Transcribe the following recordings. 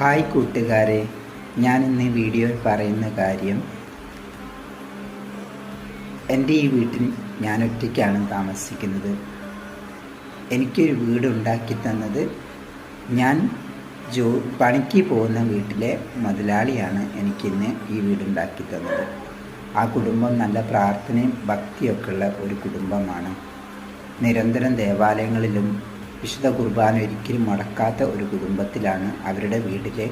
Hi കൂട്ടുകാരെ, ഞാനിന്ന് വീഡിയോയിൽ പറയുന്ന കാര്യം, എൻ്റെ ഈ വീട്ടിൽ ഞാൻ ഒറ്റയ്ക്കാണ് താമസിക്കുന്നത്. എനിക്കൊരു വീട് ഉണ്ടാക്കി തന്നത് ഞാൻ പണിക്ക് പോകുന്ന വീട്ടിലെ മുതലാളിയാണ് എനിക്കിന്ന് ഈ വീടുണ്ടാക്കി തന്നത്. ആ കുടുംബം നല്ല പ്രാർത്ഥനയും ഭക്തിയൊക്കെ ഉള്ള ഒരു കുടുംബമാണ്. നിരന്തരം ദേവാലയങ്ങളിലും വിശുദ്ധ കുർബാന ഒരിക്കലും മുടക്കാത്ത ഒരു കുടുംബത്തിലാണ്. അവരുടെ വീട്ടിലെ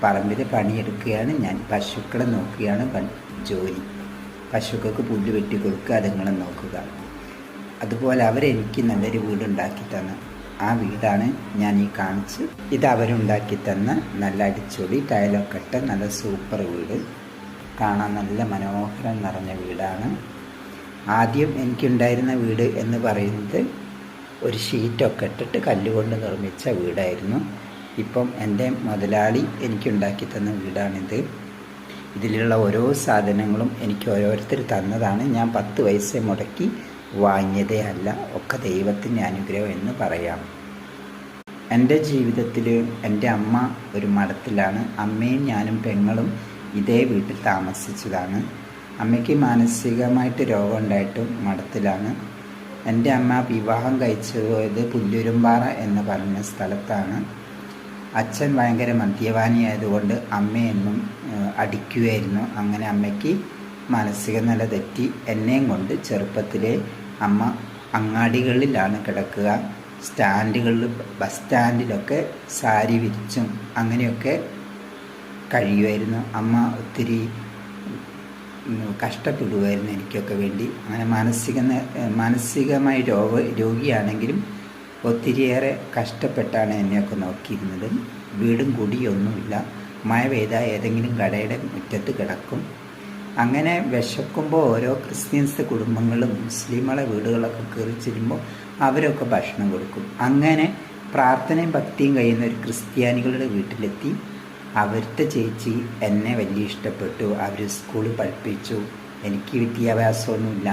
പറമ്പിൽ പണിയെടുക്കുകയാണ് ഞാൻ. പശുക്കളെ നോക്കുകയാണ് ജോലി. പശുക്കൾക്ക് പുല്ല് വെട്ടി കൊടുക്കുക, അതുങ്ങളെ നോക്കുക. അതുപോലെ അവരെനിക്ക് നല്ലൊരു വീടുണ്ടാക്കി തന്നു. ആ വീടാണ് ഞാൻ ഈ കാണിച്ച്. ഇത് അവരുണ്ടാക്കി തന്ന നല്ല അടിച്ചൊളി ടൈലൊക്കെ ഇട്ട നല്ല സൂപ്പർ വീട്. കാണാൻ നല്ല മനോഹരം നിറഞ്ഞ വീടാണ്. ആദ്യം എനിക്കുണ്ടായിരുന്ന വീട് എന്ന് പറയുന്നത് ഒരു ഷീറ്റൊക്കെ ഇട്ടിട്ട് കല്ലുകൊണ്ട് നിർമ്മിച്ച വീടായിരുന്നു. ഇപ്പം എൻ്റെ മുതലാളി എനിക്കുണ്ടാക്കി തന്ന വീടാണിത്. ഇതിലുള്ള ഓരോ സാധനങ്ങളും എനിക്ക് ഓരോരുത്തർ തന്നതാണ്. ഞാൻ 10 പൈസ മുടക്കി വാങ്ങിയതേ അല്ല. ഒക്കെ ദൈവത്തിൻ്റെ അനുഗ്രഹം എന്ന് പറയാം. എൻ്റെ ജീവിതത്തിൽ എൻ്റെ അമ്മ ഒരു മഠത്തിലാണ്. അമ്മയും ഞാനും പെങ്ങളും ഇതേ വീട്ടിൽ താമസിച്ചതാണ്. അമ്മയ്ക്ക് മാനസികമായിട്ട് രോഗം ഉണ്ടായിട്ടും മഠത്തിലാണ്. എൻ്റെ അമ്മ വിവാഹം കഴിച്ചു പോയത് പുല്ലുരുമ്പാറ എന്ന് പറഞ്ഞ സ്ഥലത്താണ്. അച്ഛൻ ഭയങ്കര മദ്യപാനിയായതുകൊണ്ട് അമ്മയെന്നും അടിക്കുകയായിരുന്നു. അങ്ങനെ അമ്മയ്ക്ക് മാനസിക നില തെറ്റി എന്നെയും കൊണ്ട് ചെറുപ്പത്തിലെ അമ്മ അങ്ങാടികളിലാണ് കിടക്കുക. സ്റ്റാൻഡുകളിൽ, ബസ് സ്റ്റാൻഡിലൊക്കെ സാരി വിരിച്ചും അങ്ങനെയൊക്കെ കഴിയുമായിരുന്നു. അമ്മ ഒത്തിരി കഷ്ടപ്പെടുമായിരുന്നു എനിക്കൊക്കെ വേണ്ടി. അങ്ങനെ മാനസികമായി രോഗിയാണെങ്കിലും ഒത്തിരിയേറെ കഷ്ടപ്പെട്ടാണ് എന്നെയൊക്കെ നോക്കിയിരുന്നത്. വീടും കുടിയൊന്നുമില്ല. മഴ പെയ്താൽ ഏതെങ്കിലും കടയുടെ മുറ്റത്ത് കിടക്കും. അങ്ങനെ വിശക്കുമ്പോൾ ഓരോ ക്രിസ്ത്യൻസ് കുടുംബങ്ങളും മുസ്ലിങ്ങളെ വീടുകളൊക്കെ കയറി ചെല്ലുമ്പോൾ അവരൊക്കെ ഭക്ഷണം കൊടുക്കും. അങ്ങനെ പ്രാർത്ഥനയും ഭക്തിയും കഴിയുന്ന ഒരു ക്രിസ്ത്യാനികളുടെ വീട്ടിലെത്തി. അവരുടെ ചേച്ചി എന്നെ വലിയ ഇഷ്ടപ്പെട്ടു. അവർ സ്കൂളിൽ പഠിപ്പിച്ചു. എനിക്ക് വിദ്യാഭ്യാസമൊന്നുമില്ല.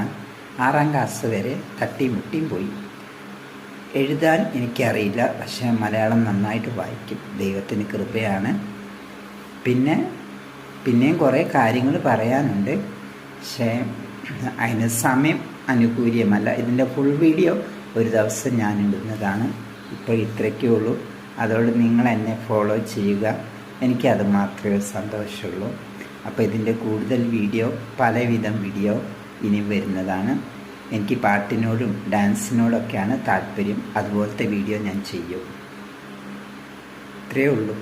6ാം ക്ലാസ് വരെ തട്ടിമുട്ടിയും പോയി. എഴുതാൻ എനിക്കറിയില്ല, പക്ഷേ മലയാളം നന്നായിട്ട് വായിക്കും. ദൈവത്തിന് കൃപയാണ്. പിന്നെയും കുറേ കാര്യങ്ങൾ പറയാനുണ്ട്, പക്ഷേ അതിന് സമയം അനുകൂല്യമല്ല. ഇതിൻ്റെ ഫുൾ വീഡിയോ ഒരു ദിവസം ഞാൻ ഇടുന്നതാണ്. ഇപ്പോൾ ഇത്രയ്ക്കേ ഉള്ളൂ. അതോടെ നിങ്ങൾ എന്നെ ഫോളോ ചെയ്യുക. എനിക്കത് മാത്രമേ സന്തോഷമുള്ളൂ. അപ്പോൾ ഇതിൻ്റെ കൂടുതൽ വീഡിയോ, പലവിധം വീഡിയോ ഇനി വരുന്നതാണ്. എനിക്ക് പാട്ടിനോടും ഡാൻസിനോടൊക്കെയാണ് താല്പര്യം. അതുപോലത്തെ വീഡിയോ ഞാൻ ചെയ്യും. ഇത്രയേ ഉള്ളൂ.